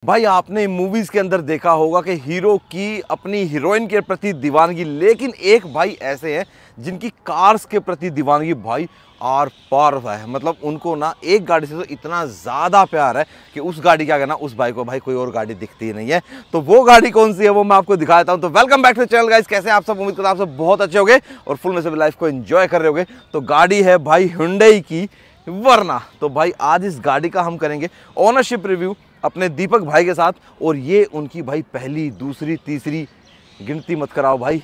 भाई आपने मूवीज के अंदर देखा होगा कि हीरो की अपनी हीरोइन के प्रति दीवानगी, लेकिन एक भाई ऐसे हैं जिनकी कार्स के प्रति दीवानगी भाई आर पार है। मतलब उनको ना एक गाड़ी से तो इतना ज़्यादा प्यार है कि उस गाड़ी क्या कहना, उस भाई को भाई कोई और गाड़ी दिखती ही नहीं है। तो वो गाड़ी कौन सी है वो मैं आपको दिखाता हूँ। तो welcome back to channel guys, कैसे हैं आप सब? उम्मीद करता हूँ आप सब बहुत अच्छे होंगे और फुल में से लाइफ को एंजॉय कर रहे होंगे। तो गाड़ी है भाई Hyundai की वरना। तो भाई आज इस गाड़ी का हम करेंगे ओनरशिप रिव्यू अपने दीपक भाई के साथ, और ये उनकी भाई पहली दूसरी तीसरी गिनती मत कराओ भाई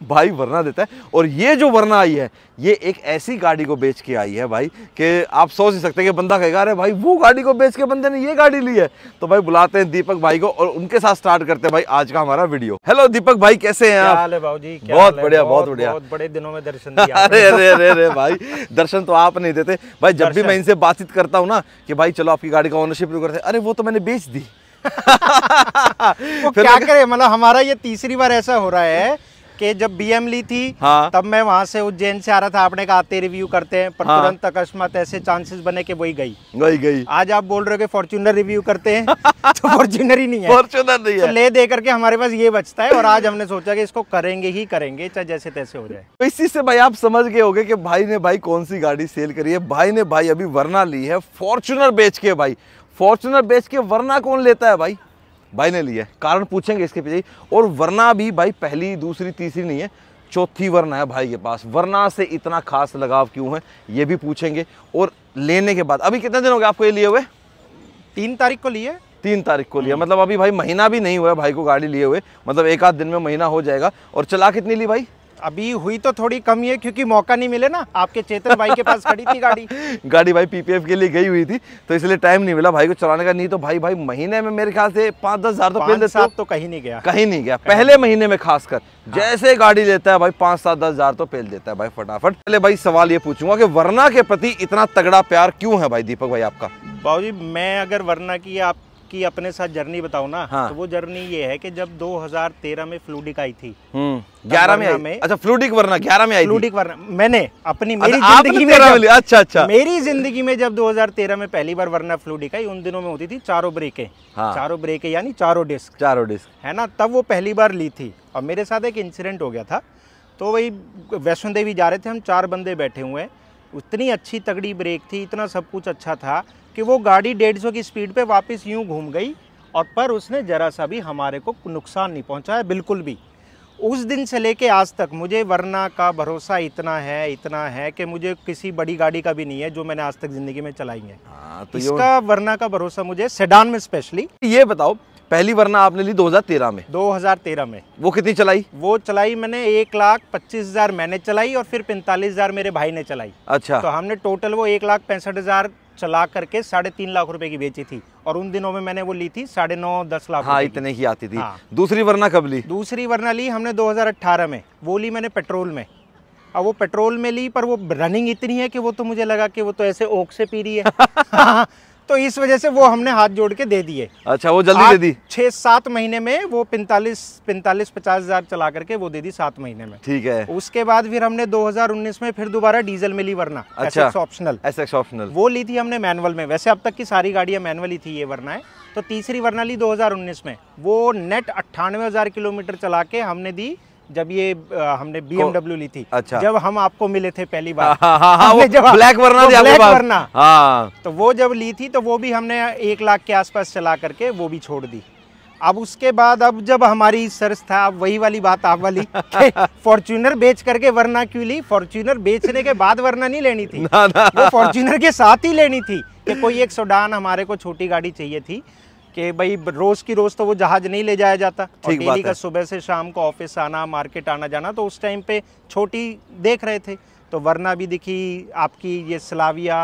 भाई वरना देता है। और ये जो वरना आई है ये एक ऐसी गाड़ी को बेच के आई है भाई कि आप सोच नहीं सकते कि बंदा कहेगा अरे भाई वो गाड़ी को बेच के बंदे ने ये गाड़ी ली है। तो भाई बुलाते हैं दीपक भाई को और उनके साथ स्टार्ट करते हैं भाई आज का हमारा वीडियो। हेलो दीपक भाई, कैसे हैं आप? भाई बहुत बढ़िया, बहुत बढ़िया। बहुत बड़े दिनों में दर्शन दिया अरे अरे अरे अरे भाई दर्शन तो आप नहीं देते भाई। जब भी मैं इनसे बातचीत करता हूँ ना कि भाई चलो आपकी गाड़ी का ओनरशिप करते हैं, अरे वो तो मैंने बेच दी वो क्या करे। मतलब हमारा ये तीसरी बार ऐसा हो रहा है कि जब BM ली थी तब मैं वहां से उज्जैन से आ रहा था, आपने कहा आते रिव्यू करते हैं, पर तुरंत अकस्मात ऐसे चांसेस बने कि वही गई। आज आप बोल रहे हो कि फॉर्च्यूनर रिव्यू करते हैं तो फॉर्च्यूनर ही नहीं है, फॉर्च्यूनर नहीं है। तो ले दे करके हमारे पास ये बचता है और आज हमने सोचा कि इसको करेंगे ही करेंगे, चाहे जैसे तैसे हो जाए। तो इस चीज से भाई आप समझ गए होंगे कि भाई ने भाई कौन सी गाड़ी सेल करी है। भाई ने भाई अभी वरना ली है फॉर्च्यूनर बेच के। भाई फॉर्च्यूनर बेच के वरना कौन लेता है? भाई ने लिया है, कारण पूछेंगे इसके पीछे। और वरना भी भाई पहली दूसरी तीसरी नहीं है, चौथी वरना है भाई के पास। वरना से इतना खास लगाव क्यों है ये भी पूछेंगे। और लेने के बाद अभी कितने दिन हो गए आपको ये लिए हुए? 3 तारीख को लिए। 3 तारीख को लिया, मतलब अभी भाई महीना भी नहीं हुआ है भाई को गाड़ी लिए हुए, मतलब एक आध दिन में महीना हो जाएगा। और चला कितनी ली भाई? अभी हुई तो थोड़ी कम ही है क्योंकि मौका नहीं मिले ना, आपके चेतन भाई के पास खड़ी थी गाड़ी भाई PPF के लिए गई हुई थी तो इसलिए टाइम नहीं मिला भाई को चलाने का। नहीं तो भाई महीने में मेरे ख्याल से 5-10 हज़ार तो पेल देते। तो कहीं नहीं गया पहले महीने में खासकर जैसे गाड़ी लेता है भाई 5-7-10 हज़ार तो पेल देता है भाई फटाफट। पहले भाई सवाल ये पूछूंगा कि वरना के प्रति इतना तगड़ा प्यार क्यों है भाई दीपक भाई आपका? बाबूजी मैं अगर वरना की आपकी अपने साथ जर्नी बताऊं ना, तो वो जर्नी ये है कि जब 2013 में फ्लूडिक आई थी, 11 में आई। अच्छा फ्लूडिक वरना 11 में आई। फ्लूडिक वरना मैंने अपनी मेरी जिंदगी में अच्छा मेरी जिंदगी में जब 2013 में पहली बार वरना फ्लूडिक आई, उन दिनों में होती थी चारों ब्रेकें यानी चारों डिस्क है ना, तब वो पहली बार ली थी। और मेरे साथ एक इंसिडेंट हो गया था। तो वही वैष्णो देवी जा रहे थे हम, 4 बंदे बैठे हुए हैं, उतनी अच्छी तगड़ी ब्रेक थी, इतना सब कुछ अच्छा था कि वो गाड़ी 150 की स्पीड पे वापस यूं घूम गई, और पर उसने जरा सा भी हमारे को नुकसान नहीं पहुंचाया बिल्कुल भी। उस दिन से लेके आज तक मुझे वरना का भरोसा इतना है कि मुझे किसी बड़ी गाड़ी का भी नहीं है जो मैंने आज तक जिंदगी में चलाई है। तो इसका वरना का भरोसा मुझे सेडान में स्पेशली। ये बताओ पहली वरना आपने ली 2013 में? 2013 में। वो कितनी चलाई? वो चलाई मैंने 1,25,000 मैंने चलाई और फिर 45,000 मेरे भाई ने चलाई। अच्छा। तो हमने टोटल वो 1,65,000 चला करके 3.5 लाख रुपए की बेची थी। और उन दिनों में मैंने वो ली थी 9.5-10 लाख। हाँ इतने की आती थी। दूसरी वरना कब ली? दूसरी वरना ली हमने 2018 में। वो ली मैंने पेट्रोल में। अब वो पेट्रोल में ली पर वो रनिंग इतनी है कि वो तो मुझे लगा कि वो तो ऐसे ओक से पी रही है तो इस वजह से वो हमने हाथ जोड़ के दे दिए। अच्छा वो जल्दी दे दी? 6-7 महीने में वो 45-50 हज़ार चला करके वो दे दी 7 महीने में। ठीक है। उसके बाद फिर हमने 2019 में फिर दोबारा डीजल में ली वरना। अच्छा SX ऑप्शनल वो ली थी हमने मैनुअल में। वैसे अब तक की सारी गाड़ियां मैनुअल ही थी, ये वरना है। तो तीसरी वरना ली 2019 में। वो नेट 98,000 किलोमीटर चला के हमने दी जब ये हमने BMW ली थी। अच्छा। जब हम आपको मिले थे पहली बार। जब ब्लैक वरना तो वो जब ली थी तो वो भी हमने 1 लाख के आसपास चला करके वो भी छोड़ दी। अब उसके बाद अब जब हमारी सर्च था, अब वही वाली बात आप वाली फॉर्च्यूनर बेच करके वरना क्यों ली? फॉर्च्यूनर बेचने के बाद वरना नहीं लेनी थी, वो फॉर्च्यूनर के साथ ही लेनी थी कि कोई एक सेडान हमारे को छोटी गाड़ी चाहिए थी कि भाई रोज की रोज तो वो जहाज नहीं ले जाया जाता, और डेली का सुबह से शाम को ऑफिस आना, मार्केट आना जाना, तो उस टाइम पे छोटी देख रहे थे। तो वरना भी दिखी आपकी, ये स्लाविया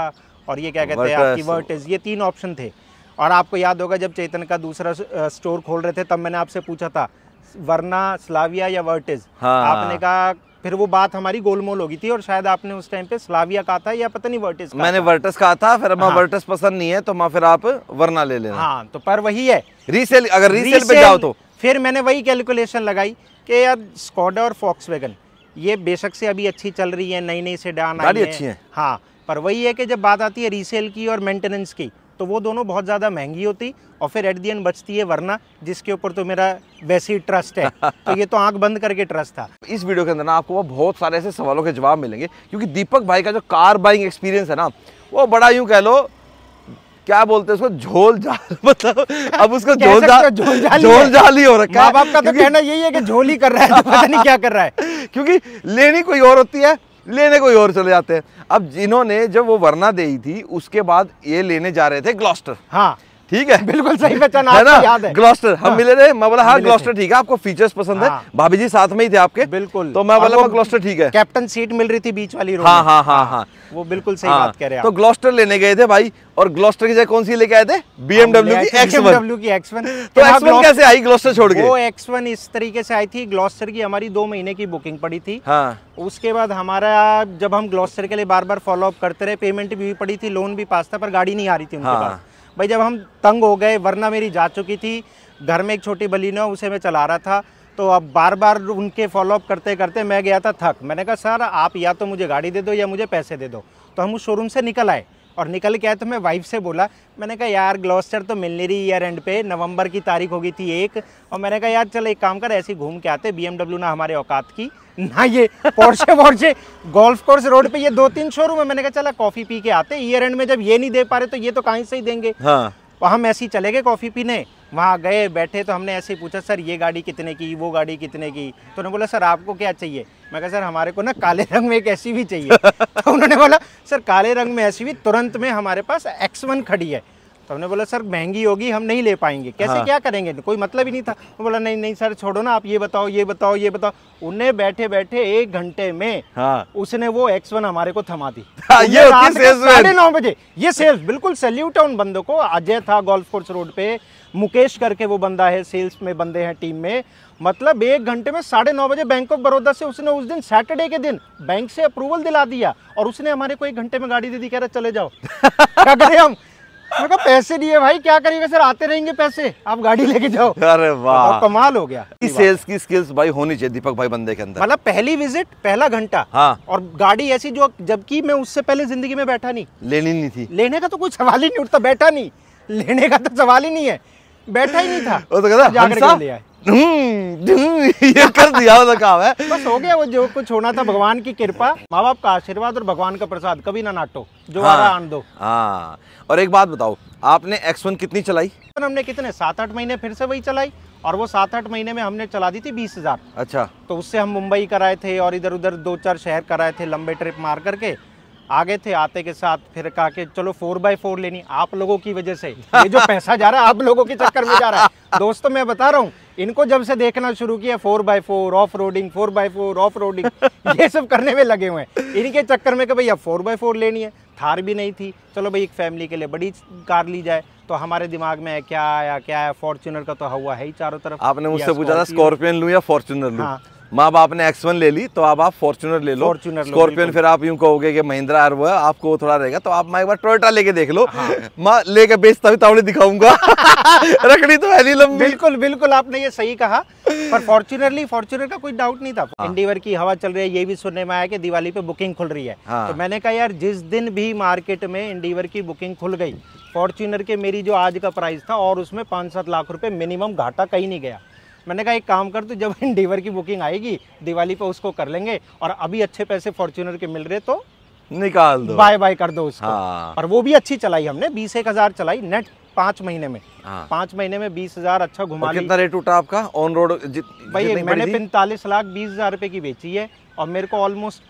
और ये क्या कहते हैं आपकी वर्टिस, ये 3 ऑप्शन थे। और आपको याद होगा जब चेतन का दूसरा स्टोर खोल रहे थे तब मैंने आपसे पूछा था वरना, स्लाविया या वर्टिस। आपने कहा, फिर वो बात हमारी गोलमोल हो गई थी और शायद आपने उस टाइम पे स्लाविया कहा था या पता नहीं वर्टिस। मैंने वर्टिस कहा था, फिर वर्टिस पसंद नहीं है तो फिर आप वरना ले लेना। हाँ तो पर वही है रीसेल, अगर रीसेल पे जाओ तो फिर मैंने वही कैलकुलेशन लगाई कि यार स्कोडा और फॉक्सवैगन ये बेशक से अभी अच्छी चल रही है, नई सेडान आई है, अच्छी है। हाँ, पर वही है कि जब बात आती है रीसेल की और मेंटेनेंस की तो वो दोनों बहुत ज़्यादा महंगी होती, और फिर एट दी एंड बचती है वरना, जिसके ऊपर तो मेरा वैसे ही ट्रस्ट है। तो ये तो आंख बंद करके ट्रस्ट था। इस वीडियो के अंदर ना आपको बहुत सारे ऐसे सवालों के जवाब मिलेंगे, क्योंकि दीपक भाई का जो कार बाइंग एक्सपीरियंस है ना, वो बड़ा यूं कह लो, क्या बोलते हैं उसको, झोल जाल, मतलब अब उसको झोल जाल ही हो रखा है। माँ बाप का तो कहना यही है कि झोल ही कर रहा है, तो पता नहीं क्या कर रहा है। क्योंकि लेनी कोई और होती है, लेने कोई और चले जाते हैं। अब जिन्होंने जब वो वरना दी थी, उसके बाद ये लेने जा रहे थे ग्लॉस्टर। हाँ ठीक है, बिल्कुल सही पहचान, है ना, याद है। ग्लॉस्टर हम मिले थे, मैं बोला हाँ मिले ग्लॉस्टर ठीक है, आपको फीचर्स पसंद है, भाभी जी साथ में ही थे आपके, बिल्कुल, तो मैं बोला ग्लॉस्टर ठीक है। कैप्टन सीट मिल रही थी बीच वाली रो में। हाँ हाँ हाँ हाँ, वो बिल्कुल सही बात कह रहे हैं। तो ग्लॉस्टर लेने गए थे भाई, और ग्लॉस्टर की जगह कौन सी लेके आए थे, BMW की X1। तो X1 कैसे आई ग्लॉस्टर छोड़ के? वो X1 इस तरीके से आई थी, ग्लॉस्टर की हमारी 2 महीने की बुकिंग पड़ी थी। हाँ। उसके बाद हमारा, जब हम ग्लॉस्टर के लिए बार बार फॉलो अप करते रहे, पेमेंट भी पड़ी थी, लोन भी पास था, पर गाड़ी नहीं आ रही थी उनके पास। भाई जब हम तंग हो गए, वरना मेरी जा चुकी थी, घर में एक छोटी बलिनो, उसे मैं चला रहा था, तो अब बार बार उनके फॉलो अप करते करते मैं गया था थक। मैंने कहा सर आप या तो मुझे गाड़ी दे दो या मुझे पैसे दे दो। तो हम उस शोरूम से निकल आए, और निकल के आए तो मैं वाइफ से बोला, मैंने कहा यार ग्लॉस्टर तो मिल नहीं रही, ईयर एंड पे नवंबर की तारीख हो गई थी 1, और मैंने कहा यार चल एक काम कर, ऐसे घूम के आते, BMW ना हमारे औकात की, ना ये पोर्शे गोल्फ कोर्स रोड पे ये 2-3 शोरूम है। मैंने कहा चला कॉफी पी के आते, ईयर एंड में जब ये नहीं दे पा रहे तो ये तो कहीं से ही देंगे। हाँ। हम ऐसे ही चले गए कॉफ़ी पीने, वहाँ गए बैठे, तो हमने ऐसे ही पूछा सर ये गाड़ी कितने की, वो गाड़ी कितने की, तो उन्होंने बोला सर आपको क्या चाहिए? मैं कहा सर हमारे को ना काले रंग में एक एसयूवी भी चाहिए। तो उन्होंने बोला सर काले रंग में एसयूवी तुरंत में हमारे पास X1 खड़ी है। तो हमने बोला सर महंगी होगी, हम नहीं ले पाएंगे, कैसे हाँ। क्या करेंगे, कोई मतलब ही नहीं था। वो बोला नहीं नहीं सर छोड़ो ना, आप ये बताओ ये बताओ ये बताओ। उन्हें बैठे बैठे 1 घंटे में हाँ। उसने वो X1 हमारे को थमा दी। ये 9:30 बजे, ये सेल्स, बिल्कुल सैल्यूट है उन बंदों को। अजय था गोल्फ कोर्स रोड पे, मुकेश करके वो बंदा है, सेल्स में बंदे हैं टीम में, मतलब 1 घंटे में 9:30 बजे बैंक ऑफ बड़ौदा से उसने उस दिन सैटरडे के दिन बैंक से अप्रूवल दिला दिया, और उसने हमारे को 1 घंटे में गाड़ी दे दी, कह रहा चले जाओ। क्या करें हम? मैं कहा पैसे दिए भाई, क्या करिएगा सर, आते रहेंगे पैसे, आप गाड़ी लेके जाओ। अरे वाह, कमाल हो गया। सेल्स की स्किल्स भाई होनी चाहिए दीपक भाई बंदे के अंदर। मतलब पहली विजिट, पहला घंटा हाँ। और गाड़ी ऐसी जो, जबकि मैं उससे पहले जिंदगी में बैठा नहीं, लेनी नहीं थी, लेने का तो कोई सवाल ही नहीं उठता, बैठा नहीं, लेने का तो सवाल ही नहीं है, बैठा ही नहीं था। वो तो कहता जाकर ले आए, ये कर दिया वाला काम है, बस हो गया। वो जो कुछ होना था, भगवान की कृपा, माँ बाप का आशीर्वाद और भगवान का प्रसाद, कभी ना नाटो, जो आ रहा आन दो। हाँ। और एक बात बताओ, आपने X1 कितनी चलाई? हमने कितने 7-8 महीने फिर से वही चलाई, और वो 7-8 महीने में हमने चला दी थी 20,000। अच्छा। तो उससे हम मुंबई कराए थे, और इधर उधर 2-4 शहर कराए थे, लंबे ट्रिप मार करके आगे थे। आते के साथ फिर कहा कि चलो 4x4 लेनी, आप लोगों की वजह से ये जो पैसा जा रहा है आप लोगों के चक्कर में जा रहा है। दोस्तों मैं बता रहा हूँ, इनको जब से देखना शुरू किया 4x4 off roading, 4x4 off roading, ये सब करने में लगे हुए हैं इनके चक्कर में कि भाई अब 4x4 लेनी है। थार भी नहीं थी, चलो भाई एक फैमिली के लिए बड़ी कार ली जाए। तो हमारे दिमाग में क्या आया, फॉर्च्यूनर का तो हवा है ही चारों तरफ। आपने मुझसे पूछा था स्कॉर्पियन लूं या फॉर्च्यूनर लूं? हाँ। माँ बाप ने X1 ले ली, तो अब आप फॉर्च्यूनर ले लो। स्कॉर्पियन फिर आप यूं कहोगे कि महिंद्रा वो है, आपको वो थोड़ा रहेगा, तो आप माँ एक बार टोयोटा लेके देख लो। हाँ। माँ लेके बेचता भी तावड़ी दिखाऊंगा। रखड़ी तो है नहीं लंबी। बिल्कुल बिल्कुल, आपने ये सही कहा। पर फॉर्च्यूनर का कोई डाउट नहीं था। हाँ। इंडिवर की हवा चल रही है, ये भी सुनने में आया कि दिवाली पे बुकिंग खुल रही है। हाँ। तो मैंने कहा यार जिस दिन भी मार्केट में इंडिवर की बुकिंग खुल गई, फॉर्च्यूनर के मेरी जो आज का प्राइस था और उसमें 5-7 लाख रुपए मिनिमम घाटा कहीं नहीं गया। मैंने कहा एक काम कर, तो जब इंडिवर की बुकिंग आएगी दिवाली पे उसको कर लेंगे, और अभी अच्छे पैसे फॉर्च्यूनर के मिल रहे तो निकाल दो, बाय बाय कर दो उसको। हाँ। और वो भी अच्छी चलाई हमने, 20,000 चलाई नेट 5 महीने में। हाँ। 5 महीने में 20,000 अच्छा घुमा ली। कितना रेट उठा आपका ऑन रोड? भाई मैंने 45,20,000 रुपए की बेची है, और मेरे को ऑलमोस्ट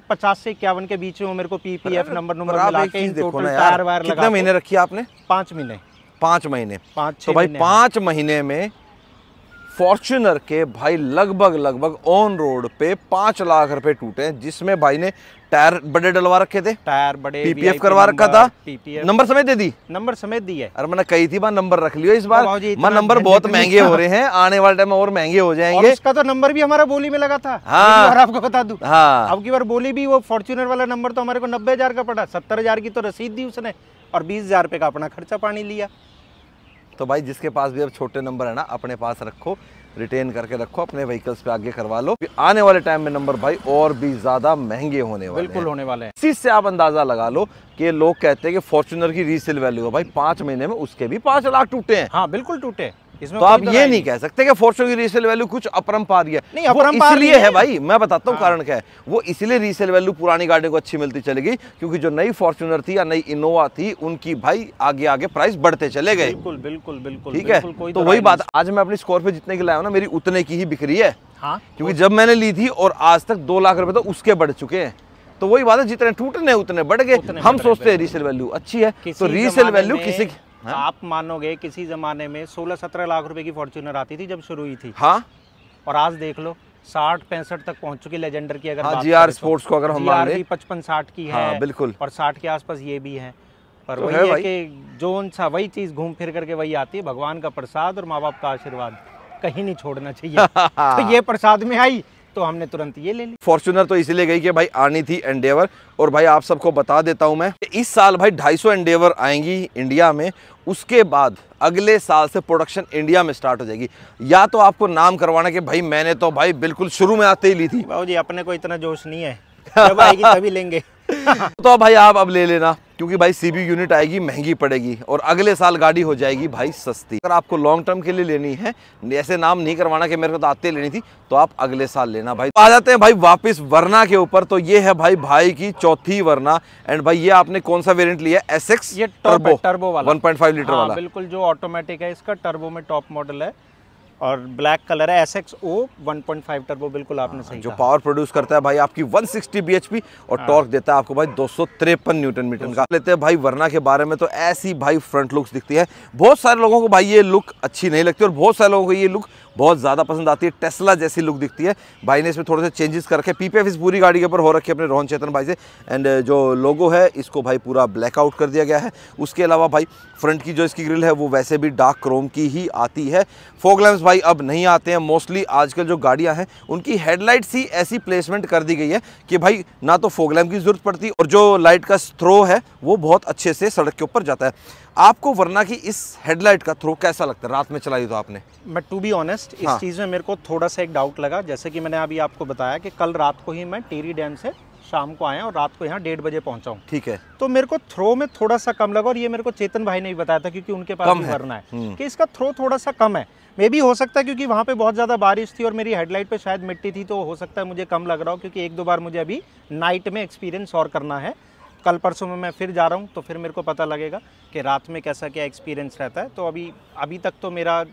50 से 51 के बीच में मेरे को PPF नंबर मिला के इन टोटल टायर वायर लगा। कितने महीने रखी आपने? 5 महीने। 5 महीने। तो भाई 5 महीने में फॉर्च्यूनर के भाई लगभग ऑन रोड पे 5 लाख रुपए टूटे, जिसमें भाई ने टायर बड़े डलवा रखे थे, टायर बड़े, PPF करवा रखा था, नंबर समेत दे दी। नंबर समेत दी है। अरे मैंने कही थी नंबर रख लियो इस बार, नंबर बहुत महंगे हो रहे हैं, आने वाले टाइम में और महंगे हो जाएंगे। उसका तो नंबर भी हमारा बोली में लगा था। हाँ। और आपको बता दूं, हाँ। अब की बार बोली भी वो फॉर्च्यूनर वाला नंबर तो हमारे को 90,000 का पड़ा। 70,000 की तो रसीद दी उसने, और 20,000 रुपए का अपना खर्चा पानी लिया। तो भाई जिसके पास भी अब छोटे नंबर है ना, अपने पास रखो, रिटेन करके रखो, अपने व्हीकल्स पे आगे करवा लो। आने वाले टाइम में नंबर भाई और भी ज्यादा महंगे होने वाले बिल्कुल होने वाले हैं। इसी से आप अंदाजा लगा लो कि लोग कहते हैं कि फॉर्च्यूनर की रीसेल वैल्यू है भाई 5 महीने में उसके भी 5 लाख टूटे हैं। हाँ बिल्कुल टूटे, इसमें तो आप ये नहीं कह सकते कि फॉर्च्यूनर की रीसेल वैल्यू कुछ अपरंपार है। नहीं, अपरंपार इसलिए है भाई, मैं बताता हूँ हाँ। कारण क्या है। वो इसलिए रीसेल वैल्यू पुरानी गाड़ियों को अच्छी मिलती चली गई, क्योंकि जो नई फॉर्च्यूनर थी या नई इनोवा थी, उनकी भाई आगे आगे प्राइस बढ़ते चले गए। बिल्कुल बिल्कुल बिल्कुल, ठीक है, तो वही बात, आज मैं अपनी स्कॉर्पियो जितने की लाया हूं ना, मेरी उतने की ही बिक रही है। हाँ, क्योंकि जब मैंने ली थी और आज तक 2 लाख रुपए तो उसके बढ़ चुके हैं। तो वही बात है, जितने टूटने उतने बढ़ गए। हम सोचते हैं रीसेल वैल्यू अच्छी है, तो रीसेल वैल्यू किसी आप मानोगे किसी जमाने में 16-17 लाख रुपए की फॉर्च्यूनर आती थी जब शुरू हुई थी। हाँ, और आज देख लो 60-65 तक पहुंच चुकी लेजेंडर की। अगर हाँ, GR स्पोर्ट्स को अगर हम मान लें 55-60 की है। हाँ, बिल्कुल, और 60 के आसपास ये भी है। पर तो वही है कि जोन सा वही चीज घूम फिर करके वही आती है, भगवान का प्रसाद और माँ बाप का आशीर्वाद कहीं नहीं छोड़ना चाहिए। तो ये प्रसाद में आई तो हमने तुरंत ये ले ली। फॉर्च्यूनर तो इसलिए गई कि भाई आनी थी एंडेवर। और भाई आप सबको बता देता हूं मैं, इस साल भाई 250 एंडेवर आएंगी इंडिया में। उसके बाद अगले साल से प्रोडक्शन इंडिया में स्टार्ट हो जाएगी। या तो आपको नाम करवाना कि भाई मैंने तो भाई बिल्कुल शुरू में आते ही ली थी। बाबूजी अपने को इतना जोश नहीं है, जब आएगी तभी लेंगे। तो भाई आप अब ले लेना, क्योंकि भाई सीबी यूनिट आएगी, महंगी पड़ेगी, और अगले साल गाड़ी हो जाएगी भाई सस्ती। अगर आपको लॉन्ग टर्म के लिए लेनी है, ऐसे नाम नहीं करवाना कि मेरे को तो आते लेनी थी, तो आप अगले साल लेना भाई। आ जाते हैं भाई वापस वरना के ऊपर। तो ये है भाई की चौथी वरना। एंड भाई ये आपने कौन सा वेरिएंट लिया है? SX, ये टर्बो वाला 1.5 लीटर वाला। बिल्कुल, जो ऑटोमेटिक है, इसका टर्बो में टॉप मॉडल है और ब्लैक कलर है। SXO 1.5 टर्बो, बिल्कुल आपने सही जो कहा। पावर प्रोड्यूस करता है भाई आपकी 160 bhp और टॉर्क देता है आपको भाई 253 न्यूटन मीटर का। लेते हैं भाई वरना के बारे में। तो ऐसी भाई फ्रंट लुक्स दिखती है। बहुत सारे लोगों को भाई ये लुक अच्छी नहीं लगती और बहुत सारे लोगों को ये लुक बहुत ज़्यादा पसंद आती है। टेस्ला जैसी लुक दिखती है। भाई ने इसमें थोड़े से चेंजेस करके PPF इस पूरी गाड़ी के ऊपर हो रखी है अपने रोहन चेतन भाई से। एंड जो लोगो है इसको भाई पूरा ब्लैकआउट कर दिया गया है। उसके अलावा भाई फ्रंट की जो इसकी ग्रिल है वो वैसे भी डार्क क्रोम की ही आती है। फॉग लैंप्स भाई अब नहीं आते हैं मोस्टली। आजकल जो गाड़ियां हैं उनकी हेडलाइट्स ही ऐसी प्लेसमेंट कर दी गई है कि भाई ना तो फॉग लैंप की जरूरत पड़ती और जो लाइट का थ्रो है वो बहुत अच्छे से सड़क के ऊपर जाता है। आपको वरना की इस हेडलाइट का थ्रो कैसा लगता है? रात में चलाई तो आपने? मैं टू बी ऑनेस्ट इस हाँ। चीज़ में मेरे को थोड़ा सा एक डाउट लगा। जैसे कि मैंने अभी आपको बताया कि कल रात को ही मैं टेरी डैम से शाम को आया और रात को यहाँ 1:30 बजे पहुंचा हूँ। ठीक है। तो मेरे को थ्रो में थोड़ा सा कम लगा और ये मेरे को चेतन भाई ने भी बताया था, क्योंकि उनके पास भी वरना है, कि इसका थ्रो थोड़ा सा कम है। मे भी हो सकता है क्योंकि वहाँ पे बहुत ज़्यादा बारिश थी और मेरी हेडलाइट पे शायद मिट्टी थी, तो हो सकता है मुझे कम लग रहा हो, क्योंकि 1-2 बार मुझे अभी नाइट में एक्सपीरियंस और करना है। कल परसों में मैं फिर जा रहा हूँ तो फिर मेरे को पता लगेगा कि रात में कैसा क्या एक्सपीरियंस रहता है। तो अभी तक तो मेरा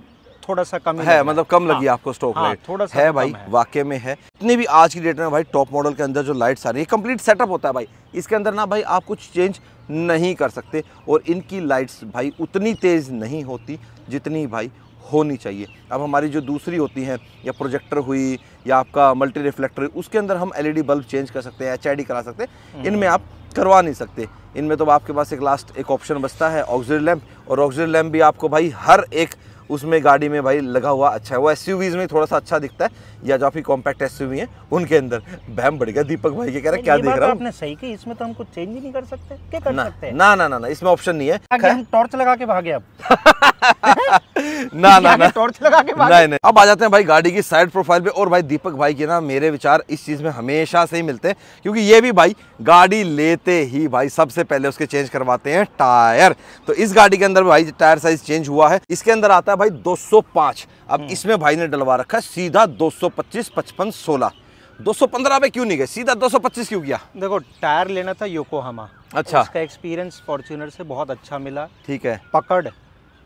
थोड़ा सा कम है, मतलब कम लगी आपको स्टॉक लाइट? थोड़ा सा है भाई, वाकई में है। इतनी भी आज की डेट में भाई टॉप मॉडल के अंदर जो लाइट्स आ रही है, कंप्लीट सेटअप होता है भाई। इसके अंदर ना भाई आप कुछ चेंज नहीं कर सकते और इनकी लाइट्स भाई उतनी तेज नहीं होती जितनी भाई होनी चाहिए। अब हमारी जो दूसरी होती हैं, या प्रोजेक्टर हुई या आपका मल्टी रिफ्लेक्टर हुई, उसके अंदर हम LED बल्ब चेंज कर सकते हैं, HID करा सकते हैं। इनमें आप करवा नहीं सकते। इनमें तो आपके पास एक ऑप्शन बचता है ऑक्सिलरी लैंप, और ऑक्सिलरी लैंप भी आपको भाई हर एक उसमें गाड़ी में भाई लगा हुआ अच्छा है। वो SUVs में थोड़ा सा अच्छा दिखता है, या जो आपकी कॉम्पैक्ट SUV है उनके अंदर। बहम बढ़ गया दीपक भाई के, कह रहे क्या देख रहा हूँ। आपने सही की, इसमें तो हम कुछ चेंज ही नहीं कर सकते। क्या कर सकते हैं? ना, इसमें ऑप्शन नहीं है। हम टॉर्च लगा के भागे अब। ना टॉर्च लगा के भागे। नहीं। अब आ जाते हैं भाई गाड़ी की साइड प्रोफाइल पे। और भाई दीपक भाई के ना मेरे विचार इस चीज में हमेशा से ही मिलते हैं, क्योंकि ये भी भाई गाड़ी लेते ही भाई सबसे पहले उसके चेंज करवाते हैं टायर। तो इस गाड़ी के अंदर भाई टायर साइज चेंज हुआ है। इसके अंदर आता है भाई 205। अब इसमें भाई ने डलवा रखा है सीधा 225, 55, 16। 215 पे क्यों नहीं गए, सीधा 225 क्यों किया? देखो, टायर लेना था योकोहामा। अच्छा। उसका एक्सपीरियंस फॉर्च्यूनर से बहुत अच्छा मिला। ठीक है। पकड़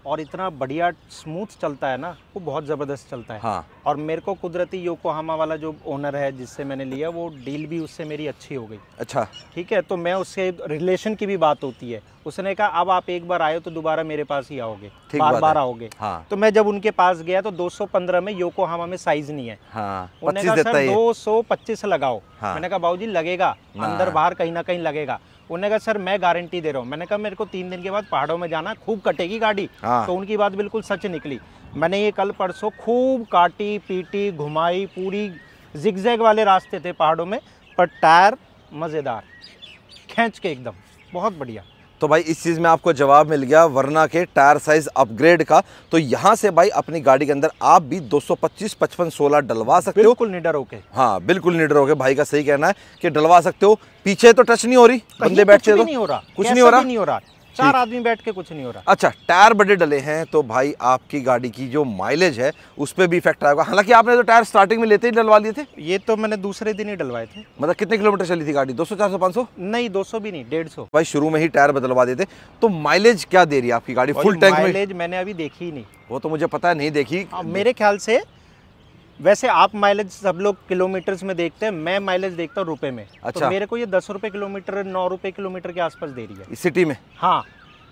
और इतना बढ़िया स्मूथ चलता है ना, वो बहुत ज़बरदस्त चलता है। हाँ। और मेरे को कुदरती योकोहामा वाला जो ओनर है जिससे मैंने लिया, वो डील भी उससे मेरी अच्छी हो गई। अच्छा। ठीक है, तो मैं उससे रिलेशन की भी बात होती है। उसने कहा अब आप एक बार आए हो तो दोबारा मेरे पास ही आओगे, बार आओगे। हाँ। तो मैं जब उनके पास गया तो 215 में योकोहामा में साइज नहीं है। हाँ, उन्होंने कहा सर 225 लगाओ। हाँ। मैंने कहा बाबूजी लगेगा, अंदर बाहर कहीं ना कहीं लगेगा। उन्होंने कहा सर मैं गारंटी दे रहा हूँ। मैंने कहा मेरे को 3 दिन के बाद पहाड़ों में जाना, खूब कटेगी गाड़ी। हाँ। तो उनकी बात बिल्कुल सच निकली। मैंने ये कल परसों खूब काटी पीटी घुमाई, पूरी जिगजैग वाले रास्ते थे पहाड़ों में, पर टायर मज़ेदार, खींच के एकदम बहुत बढ़िया। तो भाई इस चीज़ में आपको जवाब मिल गया वरना के टायर साइज अपग्रेड का। तो यहाँ से भाई अपनी गाड़ी के अंदर आप भी 225, 55, 16 डलवा सकते हो, बिल्कुल निडर होके। हाँ बिल्कुल निडर होके, भाई का सही कहना है कि डलवा सकते हो। पीछे तो टच नहीं हो रही, बंदे बैठते तो नहीं हो रहा, कुछ नहीं हो रहा, नहीं हो रहा, 4 आदमी बैठ के कुछ नहीं हो रहा। अच्छा, टायर बड़े डले हैं तो भाई आपकी गाड़ी की जो माइलेज है उस पर भी इफेक्ट आएगा। हालांकि आपने तो टायर स्टार्टिंग में लेते ही डलवा लिए थे। ये तो मैंने दूसरे दिन ही डलवाए थे। मतलब कितने किलोमीटर चली थी गाड़ी? 200, 400, 500? नहीं 200 भी नहीं, 150। भाई शुरू में ही टायर बदलवा देते तो माइलेज क्या दे रही है आपकी गाड़ी फुल टैंक में? माइलेज मैंने अभी देखी ही नहीं। वो तो मुझे पता है, नहीं देखी। मेरे ख्याल से वैसे आप माइलेज सब लोग किलोमीटर्स में देखते हैं, मैं माइलेज देखता हूँ रुपए में। अच्छा। तो मेरे को ये 10 रुपए किलोमीटर, 9 रुपए किलोमीटर के आसपास दे रही है सिटी में। हाँ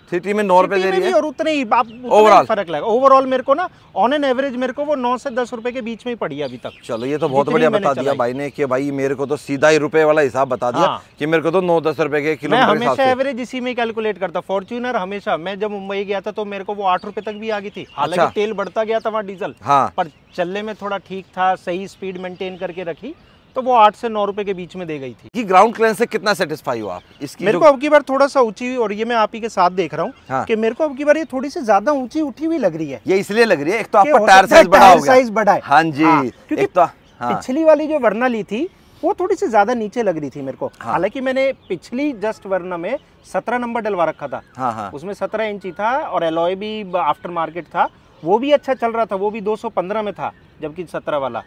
सिटी में 9 रुपए दे रही है और उतने ही ओवरऑल फर्क लगेगा। ओवरऑल मेरे को ना ऑन एन एवरेज मेरे को वो 9 से 10 रुपए के बीच में ही पड़ी है अभी तक। चलो ये तो बहुत बढ़िया बता दिया भाई ने कि भाई मेरे को तो सीधा ही रुपए वाला हिसाब बता दिया। हाँ। कि मेरे को तो 9-10 रुपए के किलोमीटर। मैं हमेशा एवरेज इसी में कैलकुलेट करता। फॉर्च्यूनर हमेशा, मैं जब मुंबई गया था तो मेरे को वो 8 रुपए तक भी आ गई थी। हालांकि तेल बढ़ता गया था वहाँ डीजल, पर चलने में थोड़ा ठीक था, सही स्पीड मेंटेन करके रखी तो वो 8 से 9 रुपए के बीच में दे गई थी। कि ग्राउंड क्लियरेंस से कितना सेटिस्फाई हो आप इसकी? मेरे को अब की बार थोड़ा सा ऊंची, और ये मैं आप ही के साथ देख रहा हूँ। हाँ। कि मेरे को अब की बार ये थोड़ी सी ज्यादा ऊंची उठी हुई लग रही है। ये इसलिए लग रही है, एक तो आपका टायर साइज बड़ा हो गया। साइज बड़ा है। हाँ जी। क्योंकि एक तो पिछली वाली जो वरना ली थी वो थोड़ी सी ज्यादा नीचे लग रही थी मेरे को। हालांकि मैंने पिछली जस्ट वरना में 17 नंबर डलवा रखा था। उसमें 17 इंची था और एलॉय भी आफ्टर मार्केट था, वो भी अच्छा चल रहा था, वो भी 215 में था जबकि 17 वाला।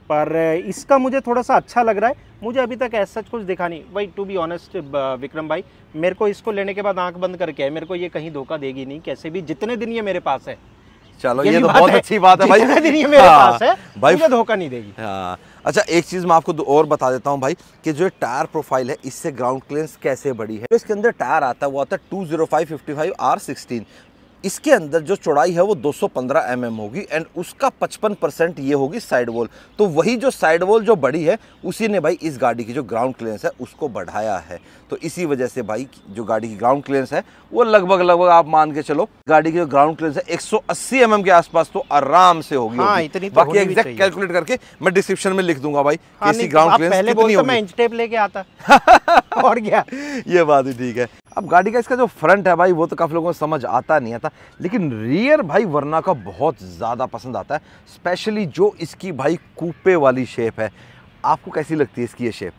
पर इसका मुझे थोड़ा सा अच्छा लग रहा है। मुझे अभी तक ऐसा कुछ दिखा नहीं भाई, टू बी ऑनेस्ट विक्रम भाई, मेरे को इसको लेने के बाद आंख बंद करके है, मेरे को ये कहीं धोखा देगी नहीं कैसे भी, जितने दिन ये मेरे पास है। चलो ये तो बहुत अच्छी बात है भाई, जितने दिन ये मेरे पास है भाई, मुझे धोखा नहीं देगी। हाँ। अच्छा एक चीज मैं आपको और बता देता हूँ भाई कि जो टायर प्रोफाइल है इससे ग्राउंड क्लियरेंस कैसे बड़ी है। तो इसके अंदर टायर आता है वो आता है 205/55 R16। इसके अंदर जो चौड़ाई है वो 215 mm होगी एंड उसका 55% ये होगी साइड वॉल। तो वही जो साइड वॉल जो बड़ी है उसी ने भाई इस गाड़ी की जो ग्राउंड क्लियरेंस है उसको बढ़ाया है। तो इसी वजह से भाई जो गाड़ी की ग्राउंड क्लियरेंस है वो लगभग आप मान के चलो गाड़ी की जो ग्राउंड क्लियरेंस है 180 mm के आसपास तो आराम से होगी। हाँ, इतनी तो बाकी एग्जैक्ट कैलकुलेट करके मैं डिस्क्रिप्शन में लिख दूंगा भाई इसकी ग्राउंड क्लियरेंस कितनी होगी। मैं इंच टेप लेके आता और क्या। ये बात भी ठीक है। अब गाड़ी का इसका जो फ्रंट है भाई वो तो काफी लोगों को समझ आता नहीं आता, लेकिन रियर भाई वरना का बहुत ज्यादा पसंद आता है, स्पेशली जो इसकी भाई कूपे वाली शेप है। आपको कैसी लगती है इसकी ये शेप?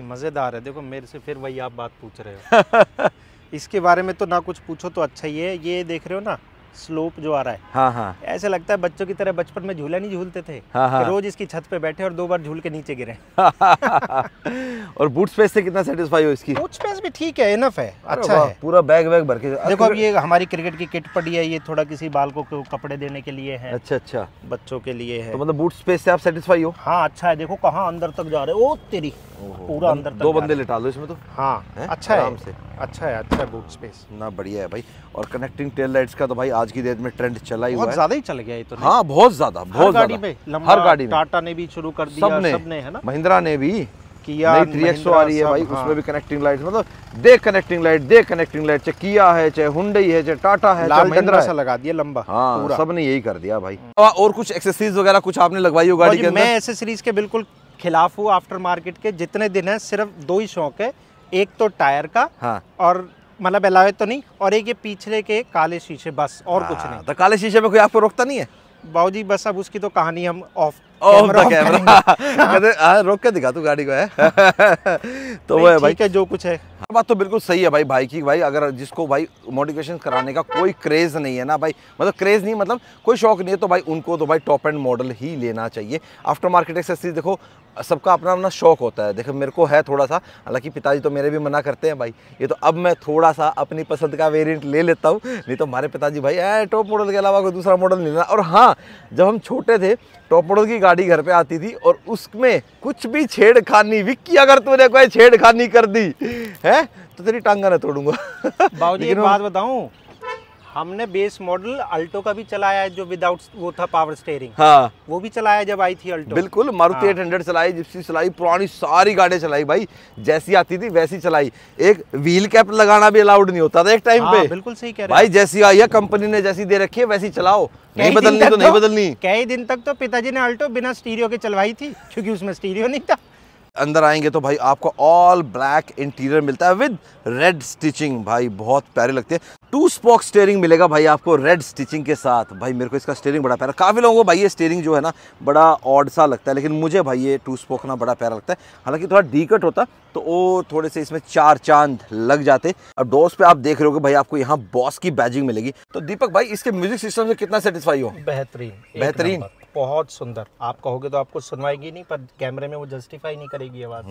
मजेदार है। देखो मेरे से फिर वही आप बात पूछ रहे हो इसके बारे में तो ना कुछ पूछो तो अच्छा ही है। ये देख रहे हो ना स्लोप जो आ रहा है, हाँ। ऐसे लगता है बच्चों की तरह बचपन में झूला नहीं झूलते थे। हाँ। रोज इसकी छत पे बैठे और 2 बार झूल के नीचे गिरे और बूट स्पेस से कितना सेटिस्फाई हो इसकी? बूट स्पेस भी ठीक है, इनफ है, अच्छा है। पूरा बैग भर के देखो अब ये हमारी क्रिकेट की किट पड़ी है, ये थोड़ा किसी बाल को कपड़े देने के लिए है। अच्छा बच्चों के लिए है। तो मतलब बूट स्पेस से आप सेटिस्फाई हो? हाँ अच्छा है। देखो कहाँ अंदर तक जा रहे हो, ओ तेरी पूरा अंदर तक 2 बंदे लिटा लो इसमें तो। हाँ अच्छा है, अच्छा है बूट स्पेस ना, बढ़िया है भाई। और कनेक्टिंग टेल लाइट्स का तो भाई आज की डेट में ट्रेंड चला ही हुआ है, बहुत ज्यादा ही चल गया ये तो। हाँ बहुत ज्यादा हर गाड़ी में टाटा ने भी शुरू कर दिया, सबने है ना, महिंद्रा ने भी, किया 3XO आ रही है भाई, उसमें भी कनेक्टिंग लाइट्स, मतलब देख कनेक्टिंग लाइट चाहे किया है, चाहे हुंडई है, चाहे टाटा है, चाहे महिंद्रा है, लगा दिया लंबा। हाँ सबने यही कर दिया भाई। और कुछ एक्सेसरीज वगैरह कुछ आपने लगवाई हो गाड़ी के अंदर? मैं एक्सेसरीज के बिल्कुल खिलाफ हूँ आफ्टर मार्केट के। जितने दिन है सिर्फ 2 ही शौक है, एक तो टायर का, हाँ, और मतलब एलॉय तो नहीं, और एक ये पीछे के काले शीशे, बस और कुछ नहीं। तो काले शीशे में कोई आपको रोकता नहीं है? बाबूजी बस अब उसकी तो कहानी हम ऑफ कैमरा कहते रोक के दिखा तू गाड़ी को है तो वो है भाई, ठीक है जो कुछ है। बात तो बिल्कुल सही है भाई की भाई, अगर जिसको भाई मॉडिफिकेशन कराने का कोई क्रेज नहीं है ना भाई, मतलब क्रेज नहीं मतलब कोई शौक नहीं है, तो भाई उनको तो भाई टॉप एंड मॉडल ही लेना चाहिए। आफ्टर मार्केट एक्सेसरीज देखो सबका अपना अपना शौक होता है। देखो मेरे को है थोड़ा सा, हालांकि पिताजी तो मेरे भी मना करते हैं भाई, ये तो अब मैं थोड़ा सा अपनी पसंद का वेरिएंट ले लेता हूँ, नहीं तो हमारे पिताजी भाई टॉप मॉडल के अलावा कोई दूसरा मॉडल नहीं लेना। और हाँ, जब हम छोटे थे टॉप मॉडल की गाड़ी घर पे आती थी और उसमें कुछ भी छेड़खानी, विक्की अगर तूने कोई छेड़खानी कर दी है तो तेरी टांगा न तोड़ूंगा। बाबूजी एक बात बताऊं, हमने बेस मॉडल अल्टो का भी चलाया है जो विदाउट वो था पावर स्टीयरिंग, हाँ वो भी चलाया जब आई थी अल्टो। बिल्कुल, मारुति 800 चलाई, जिप्सी चलाई, पुरानी सारी गाड़ियां चलाई भाई, जैसी आती थी वैसी चलाई। एक व्हील कैप लगाना भी अलाउड नहीं होता था एक टाइम पे। बिल्कुल सही कह रहे भाई, जैसी आई है कंपनी ने जैसी दे रखी है वैसी चलाओ, नहीं बदलनी तो नहीं बदलनी। कई दिन तक तो पिताजी ने अल्टो बिना स्टीरियो के चलवाई थी क्योंकि उसमें स्टीरियो नहीं था। अंदर आएंगे तो भाई आपको ऑल ब्लैक इंटीरियर मिलता है विद रेड स्टिचिंग। भाई बहुत प्यारे लगते हैं। 2 स्पोक स्टीयरिंग मिलेगा भाई आपको रेड स्टिचिंग के साथ। भाई मेरे को इसका स्टीयरिंग बड़ा प्यारा, काफ़ी लोगों को भाई ये स्टीयरिंग जो है ना बड़ा ऑड सा लगता है, लेकिन मुझे भाई ये 2 स्पोक ना बड़ा प्यारा लगता है। हालांकि थोड़ा डीकट होता तो वो थोड़े से इसमें 4 चांद लग जाते। अब डोर्स पे आप देख रहे हो कि भाई आपको यहाँ बॉस की बैजिंग मिलेगी। तो दीपक भाई इसके म्यूजिक सिस्टम से कितना सेटिस्फाई हो? बेहतरीन, बेहतरीन, बहुत सुंदर। आप कहोगे तो आपको सुनवाएगी नहीं, पर कैमरे में वो जस्टिफाई नहीं करेगी आवाज,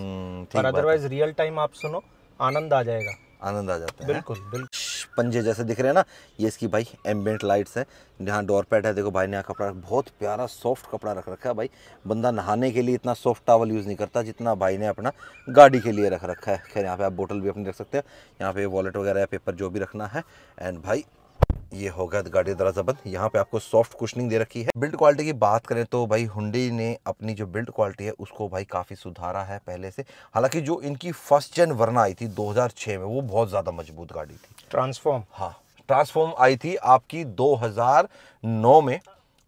पर अदरवाइज रियल टाइम आप सुनो, आनंद आ जाएगा, आनंद आ जाता है। बिल्कुल बिल्कुल। पंजे जैसे दिख रहे हैं ना, ये इसकी भाई एम्बिएंट लाइट्स है। यहाँ डोर पैड है, देखो भाई ने यहाँ कपड़ा बहुत प्यारा सॉफ्ट कपड़ा रख रखा है। भाई बंदा नहाने के लिए इतना सॉफ्ट टॉवल यूज़ नहीं करता जितना भाई ने अपना गाड़ी के लिए रख रखा है। खैर यहाँ पे आप बोतल भी अपनी रख सकते हैं, यहाँ पे वॉलेट वगैरह पेपर जो भी रखना है। एंड भाई ये होगा गाड़ी दरवाजा बंद। यहाँ पे आपको सॉफ्ट कुशनिंग दे रखी है। बिल्ड क्वालिटी की बात करें तो भाई हुंडई ने अपनी जो बिल्ड क्वालिटी है उसको भाई काफ़ी सुधारा है पहले से। हालांकि जो इनकी फर्स्ट जेन वरना आई थी 2006 में वो बहुत ज़्यादा मजबूत गाड़ी थी। ट्रांसफॉर्म, हाँ ट्रांसफॉर्म आई थी आपकी 2009 में।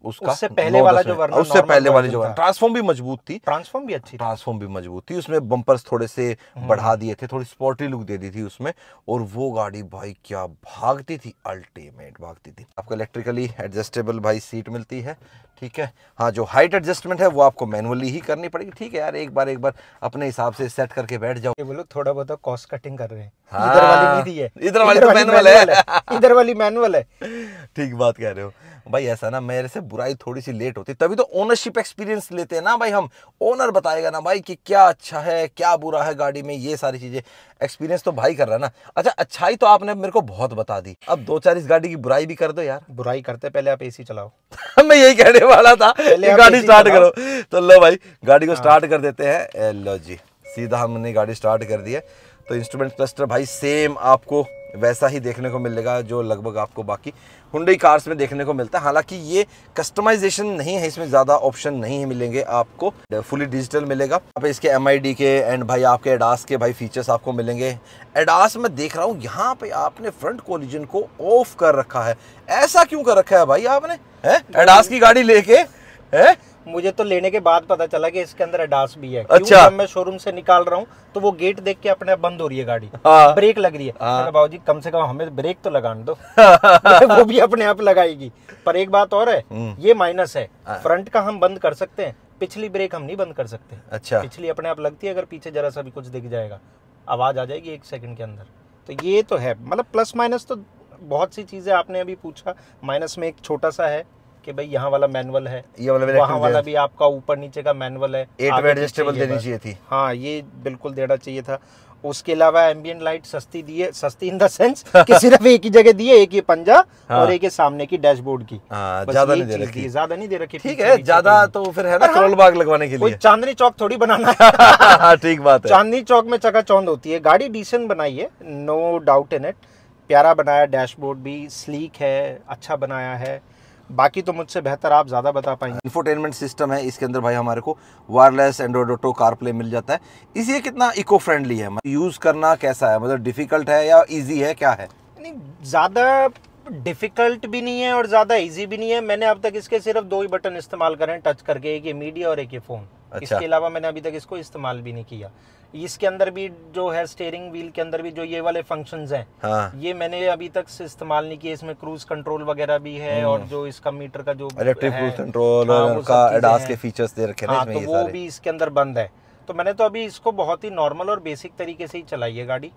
उससे पहले वाला जो वरना, उससे पहले वाली जो ट्रांसफॉर्म भी मजबूत थी, ट्रांसफॉर्म भी अच्छी, ट्रांसफॉर्म भी मजबूत थी। उसमें बम्पर्स थोड़े से बढ़ा दिए थे, थोड़ी स्पोर्टी लुक दे दी थी उसमें। और वो गाड़ी भाई क्या भागती थी, अल्टीमेट भागती थी। आपको इलेक्ट्रिकली एडजस्टेबल भाई सीट मिलती है, ठीक है। हाँ जो हाइट एडजस्टमेंट है वो आपको मैनुअली ही करनी पड़ेगी, ठीक है यार। एक बार अपने हिसाब से सेट करके बैठ जाओ। ये बोलो थोड़ा बहुत कॉस्ट कटिंग कर रहे हैं। हाँ, इधर वाली नहीं दी है, इधर वाली तो मैनुअल है, इधर वाली मैनुअल है। ठीक बात कह रहे हो भाई। ऐसा ना मेरे से बुराई थोड़ी सी लेट होती, तभी तो ओनरशिप एक्सपीरियंस लेते हैं ना भाई हम। ओनर बताएगा ना भाई कि क्या अच्छा है क्या बुरा है गाड़ी में, ये सारी चीजें एक्सपीरियंस तो भाई कर रहा है ना। अच्छा अच्छाई तो आपने मेरे को बहुत बता दी, अब 2-4 इस गाड़ी की बुराई भी कर दो यार। बुराई करते पहले आप एसी चलाओ। मैं यही कहने वाला था, गाड़ी स्टार्ट करो। तो लो भाई गाड़ी को स्टार्ट कर देते हैं। लो जी सीधा हमने गाड़ी स्टार्ट कर दी है। तो इंस्ट्रूमेंट क्लस्टर भाई सेम आपको वैसा ही देखने को मिलेगा जो लगभग आपको बाकी हुंडई कार्स में देखने को मिलता है। हालांकि ये कस्टमाइजेशन नहीं है, इसमें ज़्यादा ऑप्शन नहीं मिलेंगे आपको, फुली डिजिटल मिलेगा। यहाँ पे इसके MID के एंड भाई आपके एडास के भाई फीचर्स आपको मिलेंगे। एडास में देख रहा हूँ यहाँ पे आपने फ्रंट कोलिजन को ऑफ कर रखा है। ऐसा क्यों कर रखा है भाई आपने, है एडास की गाड़ी लेके, है? मुझे तो लेने के बाद पता चला कि इसके अंदर एडास भी है। अच्छा। जब मैं शोरूम से निकाल रहा हूँ तो वो गेट देख के अपने आप बंद हो रही है गाड़ी। हाँ। ब्रेक लग रही है। हाँ। बाबूजी कम से कम हमें ब्रेक तो लगाने दो। वो भी अपने आप लगाएगी। पर एक बात और है, ये माइनस है, फ्रंट का हम बंद कर सकते हैं, पिछली ब्रेक हम नहीं बंद कर सकते। अच्छा। पिछली अपने आप लगती है, अगर पीछे जरा सा भी कुछ दिख जाएगा आवाज आ जाएगी 1 सेकंड के अंदर। तो ये तो है, मतलब प्लस माइनस तो बहुत सी चीजें आपने अभी पूछा। माइनस में एक छोटा सा है कि भाई यहाँ वाला मैनुअल है, वहाँ वाला भी आपका ऊपर नीचे का मैनुअल है। 8 वे एडजस्टेबल देनी चाहिए थी। हाँ ये बिल्कुल देना चाहिए था। उसके अलावा एम्बिएंट लाइट सस्ती दी है, सस्ती इन द सेंस कि सिर्फ एक ही जगह दी है, एक ही पंजा। हाँ। और एक ही सामने की डैशबोर्ड की। ज्यादा नहीं दे रखी, ज्यादा नहीं दे रखी। ठीक है, ज्यादा तो फिर है ना करोल बाग लगवाने के लिए। चांदनी चौक थोड़ी बनाना है। ठीक बात है, चांदनी चौक में चकाचौंध होती है। गाड़ी डिसेंट बनाई है, नो डाउट इन इट। प्यारा बनाया, डैशबोर्ड भी स्लीक है, अच्छा बनाया है। बाकी तो मुझसे बेहतर आप ज्यादा बता पाएंगे। इंफोटेनमेंट सिस्टम है इसके अंदर भाई, हमारे को वायरलेस एंड्रॉइड ऑटो कारप्ले मिल जाता है। इसे कितना इको फ्रेंडली है, यूज करना कैसा है, मतलब डिफिकल्ट है या इजी है, क्या है? नहीं ज्यादा डिफिकल्ट भी नहीं है और ज्यादा इजी भी नहीं है। मैंने अब तक इसके सिर्फ 2 ही बटन इस्तेमाल करे हैं टच करके, एक ये मीडिया और एक ये फोन। अच्छा। इसके अलावा मैंने अभी तक इसको इस्तेमाल भी नहीं किया। इसके अंदर भी जो है स्टीयरिंग व्हील के अंदर भी जो ये वाले फंक्शंस हैं, हाँ। ये मैंने अभी तक से इस्तेमाल नहीं किया। इसमें क्रूज कंट्रोल वगैरह भी है और जो इसका मीटर का जो इलेक्ट्रिक क्रूज कंट्रोल और उनका एडास के फीचर्स दे रखे हैं इसमें, तो वो भी इसके अंदर बंद है। तो मैंने तो अभी इसको बहुत ही नॉर्मल और बेसिक तरीके से ही चलाई है गाड़ी,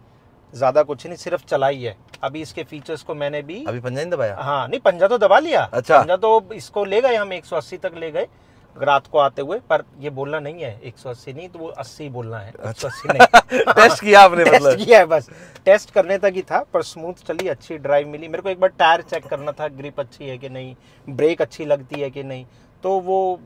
ज्यादा कुछ नहीं, सिर्फ चलाई है। अभी इसके फीचर्स को मैंने भी अभी पंजा नहीं दबाया। हाँ नहीं, पंजा तो दबा लिया। अच्छा। पंजा तो इसको ले गए हम 180 तक ले गए रात को आते हुए, पर ये बोलना नहीं है 180 नहीं तो वो 80 बोलना है। 180 नहीं। टेस्ट किया आपने? मतलब टेस्ट किया है, बस टेस्ट करने तक ही था, पर स्मूथ चली, अच्छी ड्राइव मिली। मेरे को एक बार टायर चेक करना था, ग्रिप अच्छी है कि नहीं, ब्रेक अच्छी लगती है कि नहीं, तो वो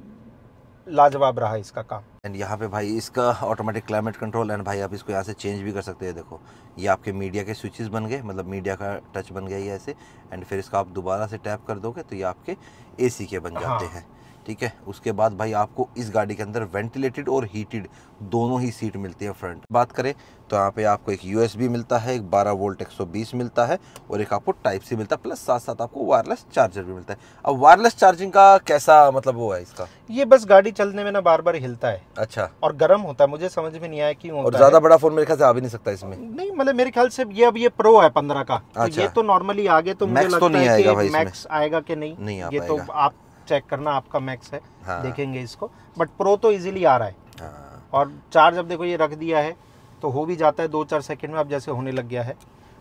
लाजवाब रहा इसका काम। एंड यहाँ पे भाई इसका ऑटोमेटिक क्लाइमेट कंट्रोल, एंड भाई आप इसको यहाँ से चेंज भी कर सकते हैं। देखो ये आपके मीडिया के स्विचेस बन गए, मतलब मीडिया का टच बन गया ये ऐसे, एंड फिर इसका आप दोबारा से टैप कर दोगे तो ये आपके AC के बन जाते हैं। ठीक है। उसके बाद भाई आपको इस गाड़ी के अंदर वेंटिलेटेड और हीटेड दोनों ही सीट मिलती है फ्रंट। बात करें तो यहाँ पे आपको एक USB मिलता है, एक 12 वोल्ट 120 मिलता है और एक आपको टाइप सी मिलता है, प्लस साथ साथ आपको वायरलेस चार्जर भी मिलता है। अब वायरलेस चार्जिंग का कैसा मतलब वो है इसका? ये बस गाड़ी चलने में ना बार बार हिलता है। अच्छा। और गर्म होता है, मुझे समझ में नहीं आया क्यों होता और ज्यादा बड़ा फोन मेरे ख्याल से आ भी नहीं सकता इसमें। नहीं मतलब मेरे ख्याल से ये अब ये प्रो है 15 का। अच्छा। तो ये तो नॉर्मली आगे तो मुझे मैक्स तो नहीं लगता है आएगा कि भाई इसमें। मैक्स आएगा कि नहीं आ ये तो पाएगा। आप चेक करना, आपका मैक्स है। हाँ। देखेंगे इसको, बट प्रो तो इजीली आ रहा है। हाँ। और चार्ज अब देखो ये रख दिया है तो हो भी जाता है 2-4 सेकंड में, अब जैसे होने लग गया है।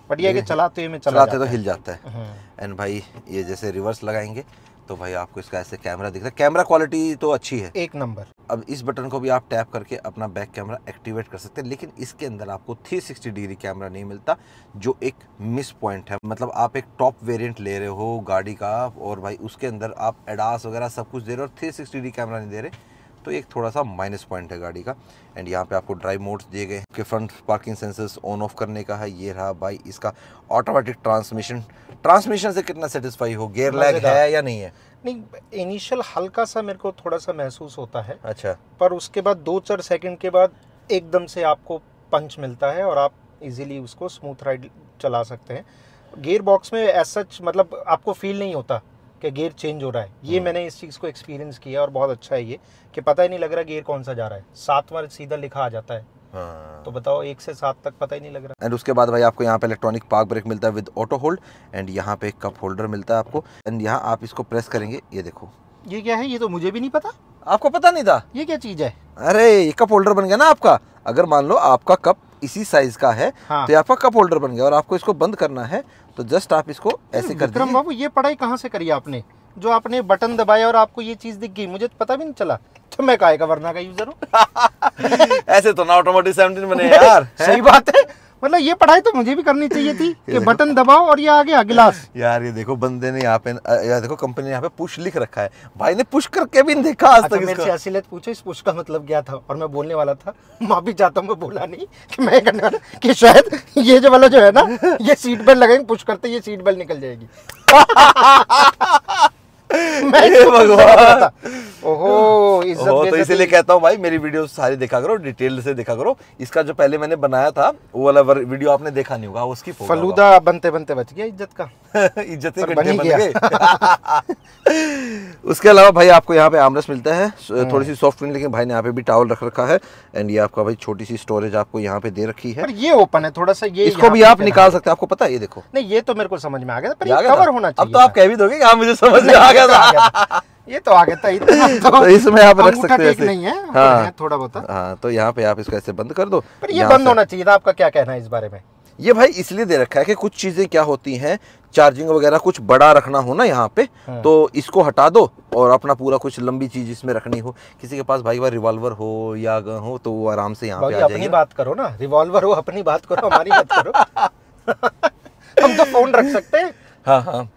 बट ये है कि चलाते में चलाते तो हिल जाता है। है। एंड भाई ये जैसे रिवर्स लगाएंगे तो भाई आपको इसका ऐसे कैमरा दिख रहा है। कैमरा क्वालिटी तो अच्छी है, एक नंबर। अब इस बटन को भी आप टैप करके अपना बैक कैमरा एक्टिवेट कर सकते हैं, लेकिन इसके अंदर आपको 360 डिग्री कैमरा नहीं मिलता, जो एक मिस पॉइंट है। मतलब आप एक टॉप वेरिएंट ले रहे हो गाड़ी का और भाई उसके अंदर आप एडास वगैरह सब कुछ दे रहे हो और 360 डिग्री कैमरा नहीं दे रहे, तो एक थोड़ा सा माइनस पॉइंट है गाड़ी का। एंड यहाँ पे आपको ड्राइव मोड्स दिए गए कि front parking sensors on off करने का है। ये रहा भाई इसका ऑटोमेटिक ट्रांसमिशन से कितना सेटिस्फाई हो? गियर लैग है या नहीं है? नहीं, इनिशियल हल्का सा मेरे को थोड़ा सा महसूस होता है। अच्छा। पर उसके बाद 2-4 सेकंड के बाद एकदम से आपको पंच मिलता है और आप इजीली उसको स्मूथ राइड चला सकते हैं। गियर बॉक्स में एज सच मतलब आपको फील नहीं होता कि गियर चेंज हो रहा है। ये मैंने इस चीज़ को एक्सपीरियंस किया और बहुत अच्छा है ये कि पता ही नहीं लग रहा गियर कौन सा जा रहा है। 7 बार सीधा लिखा आ जाता है। हाँ। तो बताओ 1 से 7 तक पता ही नहीं लग रहा। एंड उसके बाद भाई आपको यहाँ पे इलेक्ट्रॉनिक पार्क ब्रेक मिलता है विद ऑटो होल्ड। एंड यहाँ पे एक कप होल्डर मिलता है आपको। एंड यहाँ आप इसको प्रेस करेंगे, ये देखो। ये क्या है? ये तो मुझे भी नहीं पता। आपको पता नहीं था? ये क्या चीज़ है? अरे ये कप होल्डर बन गया ना आपका। अगर मान लो आपका कप इसी साइज का है हाँ। तो ये आपका कप होल्डर बन गया और आपको इसको बंद करना है तो जस्ट आप इसको ऐसे कर विक्रम दीजिए। बाबू, ये पढ़ाई कहाँ से करी आपने? जो आपने बटन दबाया और आपको ये चीज दिख गई, मुझे तो पता भी नहीं चला। तो मैं काहे का वरना का यूजर हूँ। ऐसे तो ना ऑटोमोटिव 17 बने यार। सही बात है। मतलब ये पढ़ाई तो मुझे भी करनी चाहिए थी कि बटन दबाओ और ये आ गया गिलास। यार ये देखो बंदे ने यहाँ पे यार देखो कंपनी ने यहाँ पे पुश लिख रखा है। भाई ने पुश करके भी नहीं देखा आज तक। मेरे से असलियत पूछो इस पुश का मतलब क्या था, और मैं बोलने वाला था, माफी चाहता हूँ, मैं बोला नहीं कि मैं करने वाला कि शायद ये जो वाला जो है ना, ये सीट बेल्ट लगाएंगे, पुश करते ये सीट बेल्ट निकल जाएगी। भगवान। ओहो, इज्जत तो इसीलिए कहता हूँ भाई मेरी वीडियो सारी देखा करो, डिटेल से देखा करो। इसका जो पहले मैंने बनाया था वो वाला वीडियो आपने देखा नहीं होगा, उसकी फलूदा बनते बनते बच गया इज्जत का। इज्जत के घंटे बन गए। उसके अलावा भाई आपको यहाँ पे आर्मरेस्ट मिलता है, थोड़ी सी सॉफ्ट फिनिश, लेकिन भाई ने यहाँ पे भी टॉवल रख रखा है। एंड ये आपका भाई छोटी सी स्टोरेज आपको यहाँ पे दे रखी है। पर ये ओपन है थोड़ा सा, ये इसको भी आप निकाल सकते हैं, आपको पता है? ये देखो। नहीं ये तो मेरे को समझ में आ गया था, पर ये कवर होना चाहिए। अब तो आप कह भी दोगे हाँ मुझे समझ में आ गया था। ये तो आ गया था इतना तो इसमें आप रख सकते हैं ऐसे। नहीं है। हाँ थोड़ा बहुत। हाँ तो यहाँ पे आप इसको ऐसे बंद कर दो। पर ये बंद होना चाहिए था। आपका क्या कहना है इस बारे में? ये भाई इसलिए दे रखा है कि कुछ चीजें क्या होती हैं, चार्जिंग वगैरह कुछ बड़ा रखना हो ना यहाँ पे, तो इसको हटा दो और अपना पूरा कुछ लंबी चीज इसमें रखनी हो। किसी के पास भाई रिवॉल्वर हो या गन हो तो वो आराम से यहाँ पे आ जाएगी। अपनी बात करो ना, रिवॉल्वर हो अपनी बात करो, हमारी बात करो। हम तो फोन रख सकते हैं। हाँ हाँ,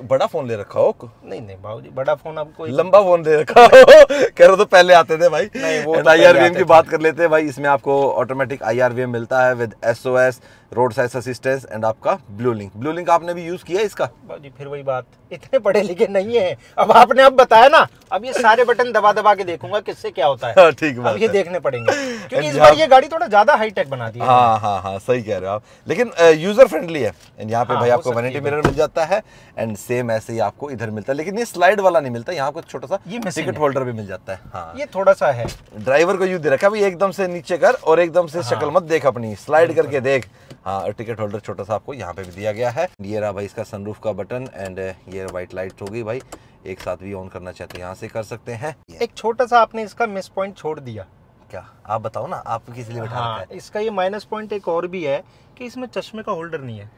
बड़ा फोन ले रखा हो? नहीं बाबूजी, बड़ा फोन अब कोई लंबा फोन ले रखा हो कह रहे तो पहले आते थे भाई। नहीं वो IRVM की बात कर लेते हैं भाई। इसमें आपको ऑटोमेटिक IRVM मिलता है with SOS, road side assistance and आपका ब्लू लिंक आपने भी यूज किया इसका? जी फिर वही बात, इतने पढ़े लिखे नहीं है। अब आपने अब बताया ना, अब ये सारे बटन दबा दबा के देखूंगा किससे क्या होता है। ठीक बात, अब ये देखने पड़ेंगे क्योंकि इस बार ये गाड़ी थोड़ा ज्यादा हाईटेक बना दी है। हाँ सही कह रहे हो आप, लेकिन यूजर फ्रेंडली है। एंड यहाँ पे भाई आपको वैनिटी मिरर मिल जाता है एंड सेम ऐसे ही आपको इधर मिलता है, लेकिन ये स्लाइड वाला नहीं मिलता। यहाँ को छोटा सा टिकट होल्डर भी मिल जाता है। हाँ ये थोड़ा सा है। ड्राइवर को यूं दे रखा है एकदम से नीचे कर और एकदम से शक्ल मत देख अपनी, स्लाइड करके देख। हाँ टिकट होल्डर छोटा सा आपको यहाँ पे भी दिया गया है। ये रहा भाई इसका सनरूफ का बटन एंड ये व्हाइट लाइट होगी भाई, एक साथ भी ऑन करना चाहते हैं यहाँ से कर सकते हैं। एक छोटा सा आपने इसका मिस पॉइंट छोड़ दिया। क्या? आप बताओ ना, आप किस लिए बैठा रखा है? इसका ये माइनस पॉइंट एक और भी है कि इसमें चश्मे का होल्डर नहीं है।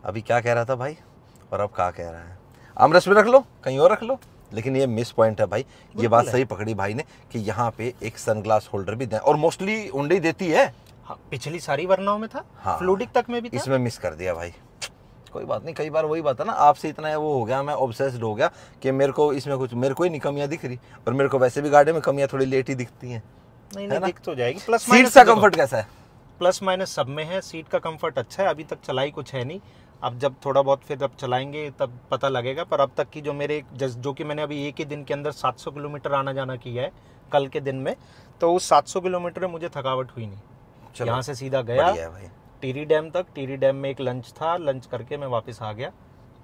अभी क्या कह रहा था भाई और अब क्या कह रहा है? आर्मरेस्ट में रख लो, कहीं और रख लो, लेकिन ये मिस पॉइंट है भाई। ये बात सही पकड़ी भाई ने कि यहाँ पे एक सनग्लास होल्डर भी दें, और मोस्टली हुंडई देती है। हाँ, पिछली सारी वरनाओं में था। हाँ, फ्लूडिक तक में भी था। इसमें मिस कर दिया भाई। कोई बात नहीं, कई बार वही बात है ना, आपसे इतना वो हो गया, मैं ऑब्सेस्ड हो गया कि मेरे को इसमें कुछ, मेरे को ही नहीं कमियां दिख रही, और मेरे को वैसे भी गाड़ी में कमियां थोड़ी लेट ही दिखती हैं। नहीं दिख तो जाएगी। प्लस सीट का कंफर्ट कैसा है? प्लस माइनस सब में है। सीट का कंफर्ट अच्छा है, अभी तक चलाई कुछ है नहीं। अब जब थोड़ा बहुत फिर अब चलाएंगे तब पता लगेगा, पर अब तक की जो मेरे जो कि मैंने अभी एक ही दिन के अंदर 700 किलोमीटर आना जाना किया है कल के दिन में, तो उस 700 किलोमीटर में मुझे थकावट हुई नहीं। यहाँ से सीधा गया टिहरी डैम तक, टिहरी डैम में एक लंच था, लंच करके मैं वापस आ गया।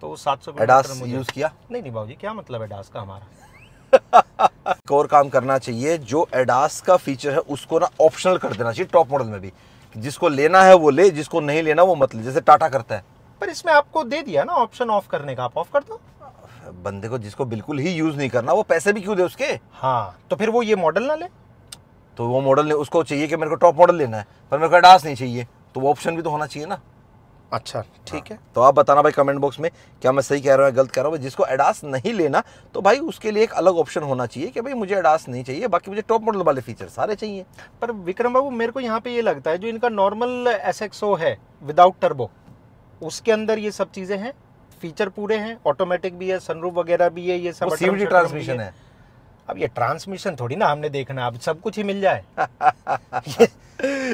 तो 700 किलोमीटर मुझे यूज किया नहीं बाबूजी, क्या मतलब एडास का हमारा। एक और काम करना चाहिए, जो एडास का फीचर है उसको ना ऑप्शनल कर देना चाहिए टॉप मॉडल में भी, जिसको लेना है वो ले, जिसको नहीं लेना वो मत ले, जैसे टाटा करता है। पर इसमें आपको दे दिया ना ऑप्शन ऑफ करने का, आप ऑफ कर दो। बंदे को जिसको बिल्कुल ही यूज नहीं करना वो पैसे भी क्यों दे उसके। हाँ तो फिर वो ये मॉडल ना ले, तो वो मॉडल ने उसको चाहिए कि मेरे को टॉप मॉडल लेना है पर मेरे को एडास नहीं चाहिए, तो वो ऑप्शन भी तो होना चाहिए ना। अच्छा ठीक है। तो आप बताना भाई कमेंट बॉक्स में क्या मैं सही कह रहा हूँ या गलत कह रहा हूँ। जिसको एडास नहीं लेना तो भाई उसके लिए एक अलग ऑप्शन होना चाहिए कि भाई मुझे एडास नहीं चाहिए, बाकी मुझे टॉप मॉडल वाले फीचर सारे चाहिए। पर विक्रम बाबू मेरे को यहाँ पे ये लगता है जो इनका नॉर्मल SXO है विदाउट टर्बो, उसके अंदर ये सब चीजें हैं, फीचर पूरे हैं, ऑटोमेटिक भी है, सनरूफ वगैरह भी है, ये सब सीवीटी ट्रांसमिशन है। अब ये ट्रांसमिशन थोड़ी ना हमने देखना, अब सब कुछ ही मिल जाए।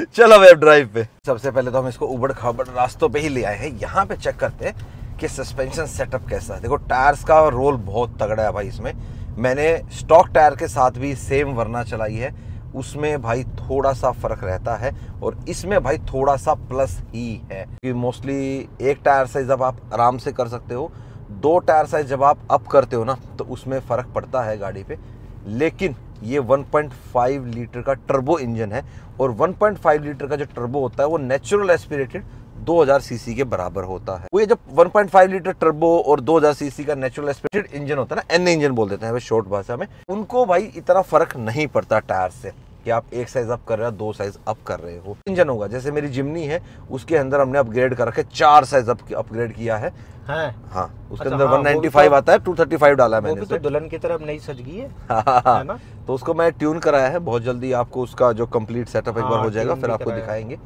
चलो वेब ड्राइव पे सबसे पहले तो हम इसको उबड़ खाबड़ रास्तों पे ही ले आए हैं। यहाँ पे चेक करते हैं कि सस्पेंशन सेटअप कैसा है। देखो टायर्स का रोल बहुत तगड़ा है भाई इसमें। मैंने स्टॉक टायर के साथ भी सेम वरना चलाई है, उसमें भाई थोड़ा सा फर्क रहता है और इसमें भाई थोड़ा सा प्लस ही है कि मोस्टली एक टायर साइज अब आप आराम से कर सकते हो, 2 टायर साइज जब आप अप करते हो ना तो उसमें फ़र्क पड़ता है गाड़ी पे। लेकिन ये 1.5 लीटर का टर्बो इंजन है और 1.5 लीटर का जो टर्बो होता है वो नेचुरल एस्पिरेटेड 2000 सीसी के बराबर होता है। वो ये जब 1.5 लीटर टर्बो और 2000 सीसी का नेचुरल एस्पिरेटेड इंजन होता है ना, एन इंजन बोल देते हैं शॉर्ट भाषा में, उनको भाई इतना फर्क नहीं पड़ता टायर से कि आप 1 साइज अप कर रहे हो 2 साइज अप कर रहे हो। इंजन होगा जैसे मेरी जिमनी है उसके अंदर हमने अपग्रेड कर रखे 4 साइज अपग्रेड किया है। हाँ उसके अंदर 195 आता है, 235 डाला है मैंने। वो भी तो दुल्हन की तरफ नई सज गई है। है ना, तो उसको मैं ट्यून कराया है। बहुत जल्दी आपको उसका जो कंप्लीट सेटअप एक बार हो जाएगा फिर आपको दिखाएंगे।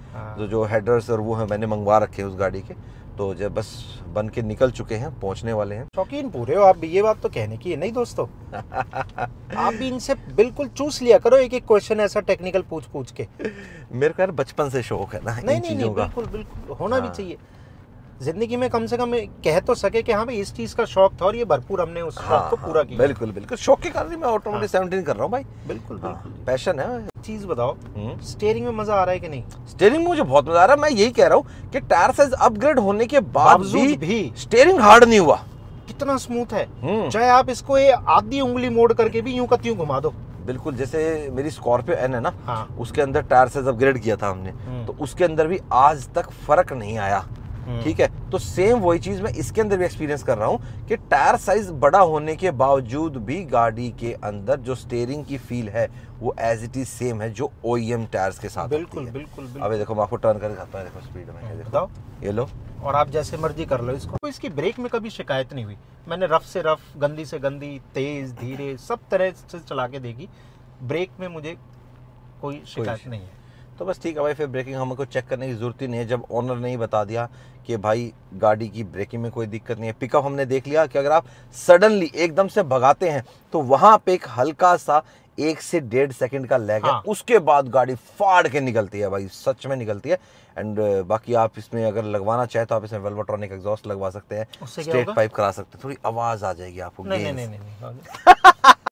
जो हेडर्स और वो है मैंने मंगवा रखे हैं उस गाड़ी के, तो जब बस बन के निकल चुके हैं, पहुंचने वाले हैं। शौकीन पूरे हो आप भी, ये बात तो कहने की है नहीं दोस्तों। आप भी इनसे बिल्कुल चूस लिया करो एक एक क्वेश्चन ऐसा टेक्निकल पूछ के। मेरे को यार बचपन से शौक है ना नहीं बिल्कुल बिल्कुल होना भी चाहिए जिंदगी में, कम से कम कह तो सके कि हाँ भाई इस चीज का शौक था और ये भरपूर हमने उस शौक को पूरा किया। बिल्कुल बिल्कुल शौक के कारण मैं ऑटोमोटिव 17 कर रहा हूँ भाई। बिल्कुल पैशन है। चीज बताओ स्टीयरिंग में मजा आ रहा है कि नहीं? स्टीयरिंग में मुझे बहुत मजा आ रहा है। मैं यही कह रहा हूँ कि टायर साइज अपग्रेड होने के बावजूद भी स्टीयरिंग हार्ड नहीं हुआ। कितना स्मूथ है, चाहे आप इसको आधी उंगली मोड़ करके भी यूं का त्यों घुमा दो। बिल्कुल जैसे मेरी स्कॉर्पियो एन है ना, उसके अंदर टायर साइज अपग्रेड किया था हमने, तो उसके अंदर भी आज तक फर्क नहीं आया। ठीक है, तो सेम वही चीज मैं इसके अंदर भी एक्सपीरियंस कर रहा हूँ कि टायर साइज बड़ा होने के बावजूद भी गाड़ी के अंदर जो स्टीयरिंग की फील है वो एज इट इज सेम है जो OEM टायर्स के साथ। बिल्कुल। अबे देखो मैं आपको टर्न करके दिखाता हूं, देखो स्पीड में, बताओ ये लो, और आप जैसे मर्जी कर लो इसको। तो इसकी ब्रेक में कभी शिकायत नहीं हुई। मैंने रफ से रफ, गंदी से गंदी, तेज धीरे सब तरह से चला के देखी, ब्रेक में मुझे कोई शिकायत नहीं है। तो बस ठीक है भाई, फिर ब्रेकिंग हमको चेक करने की जरूरत ही नहीं है जब ओनर ने ही बता दिया कि भाई गाड़ी की ब्रेकिंग में कोई दिक्कत नहीं है। पिकअप हमने देख लिया कि अगर आप सडनली एकदम से भगाते हैं तो वहां पे एक हल्का सा 1 से 1.5 सेकंड का लैग है, उसके बाद गाड़ी फाड़ के निकलती है भाई, सच में निकलती है। एंड बाकी आप इसमें अगर लगवाना चाहे तो आप इसमें वेल्वोट्रॉनिक एग्जॉस्ट लगवा सकते हैं, स्ट्रेट पाइप करा सकते हैं, थोड़ी आवाज आ जाएगी आपको। नहीं।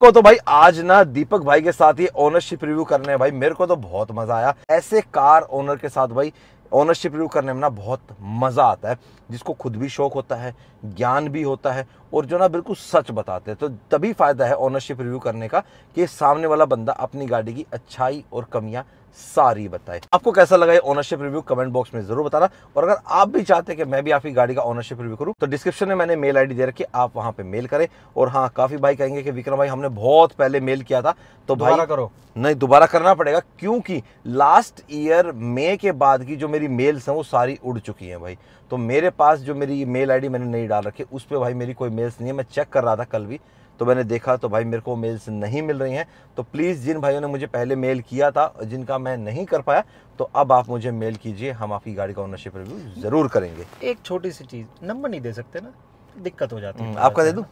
को तो भाई आज ना दीपक भाई के साथ ये ओनरशिप रिव्यू करने हैं भाई, मेरे को तो बहुत मजा आया। ऐसे कार ओनर के साथ भाई ओनरशिप रिव्यू करने में ना बहुत मजा आता है, जिसको खुद भी शौक होता है, ज्ञान भी होता है और जो ना बिल्कुल सच बताते हैं। तो तभी फायदा है ओनरशिप रिव्यू करने का कि सामने वाला बंदा अपनी गाड़ी की अच्छाई और कमियां सारी बताए। आपको कैसा लगा ये ओनरशिप रिव्यू कमेंट बॉक्स में जरूर बताना। और अगर आप भी चाहते हैं कि मैं भी आपकी गाड़ी का ओनरशिप रिव्यू करूं तो डिस्क्रिप्शन में मैंने मेल आईडी दे रखी है, आप वहां पे मेल करें। और हाँ, काफी भाई कहेंगे कि विक्रम भाई हमने बहुत पहले मेल किया था, तो भाई करो। नहीं, दोबारा करना पड़ेगा क्योंकि लास्ट ईयर मई के बाद की जो मेरी मेल्स हैं वो सारी उड़ चुकी हैं भाई। तो मेरे पास जो मेरी मेल आईडी मैंने नहीं डाल रखी उस पर भाई मेरी कोई मेल्स नहीं है। मैं चेक कर रहा था कल भी, तो मैंने देखा तो भाई मेरे को मेल्स नहीं मिल रही हैं। तो प्लीज़ जिन भाइयों ने मुझे पहले मेल किया था, जिनका मैं नहीं कर पाया, तो अब आप मुझे मेल कीजिए, हम आपकी गाड़ी का ओनरशिप रिव्यू जरूर करेंगे। एक छोटी सी चीज़, नंबर नहीं दे सकते ना, दिक्कत हो जाती है। आपका दे दूं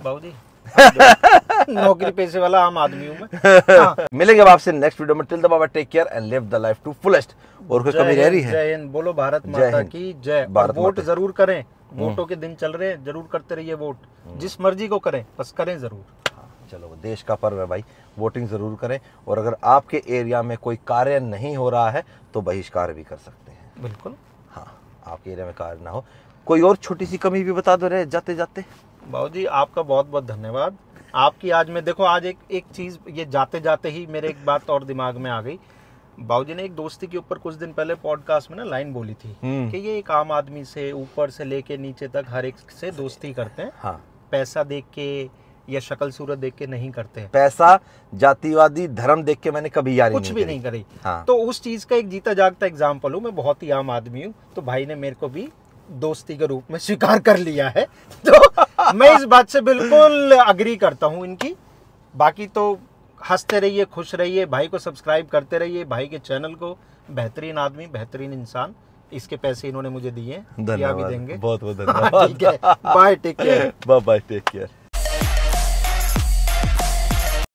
बाबूजी? नौकरी पेशे वाला आम आदमी हूँ मैं। हाँ। मिलेंगे अब आपसे नेक्स्ट वीडियो में। टिल द बाबा, take care and live the life to fullest. और कोई कमी रह रही है? जय हिंद, बोलो भारत जय माता हिंद। की जय। भारत और वोट माता। जरूर करें, वोटों के दिन चल रहे हैं, जरूर करते रहिए वोट, जिस मर्जी को करें, बस करें जरूर। चलो, देश का पर्व है भाई, वोटिंग जरूर करें। और अगर आपके एरिया में कोई कार्य नहीं हो रहा है तो बहिष्कार भी कर सकते हैं। बिल्कुल। हाँ, आपके एरिया में कार्य ना हो। कोई और छोटी सी कमी भी बता दो रहे जाते जाते। बाबू जी आपका बहुत बहुत धन्यवाद। आपकी आज मैं देखो, आज एक चीज ये जाते जाते ही मेरे एक बात और दिमाग में आ गई। बाबूजी ने एक दोस्ती के ऊपर कुछ दिन पहले पॉडकास्ट में ना लाइन बोली थी कि ये एक आम आदमी से ऊपर से लेके नीचे तक हर एक से दोस्ती करते हैं। हाँ, पैसा देख के या शक्ल सूरत देख के नहीं करते हैं। पैसा, जातिवादी, धर्म देख के मैंने कभी यारी कुछ भी नहीं करी। हाँ। तो उस चीज का एक जीता जागता एग्जाम्पल हूँ मैं, बहुत ही आम आदमी हूँ, तो भाई ने मेरे को भी दोस्ती के रूप में स्वीकार कर लिया है। तो मैं इस बात से बिल्कुल अग्री करता हूँ इनकी। बाकी तो हंसते रहिए, खुश रहिए, भाई को सब्सक्राइब करते रहिए, भाई के चैनल को। बेहतरीन आदमी, बेहतरीन इंसान। इसके पैसे इन्होंने मुझे दिए, या भी देंगे। बहुत बहुत धन्यवाद। ठीक है, bye, take care. Bye bye, take care.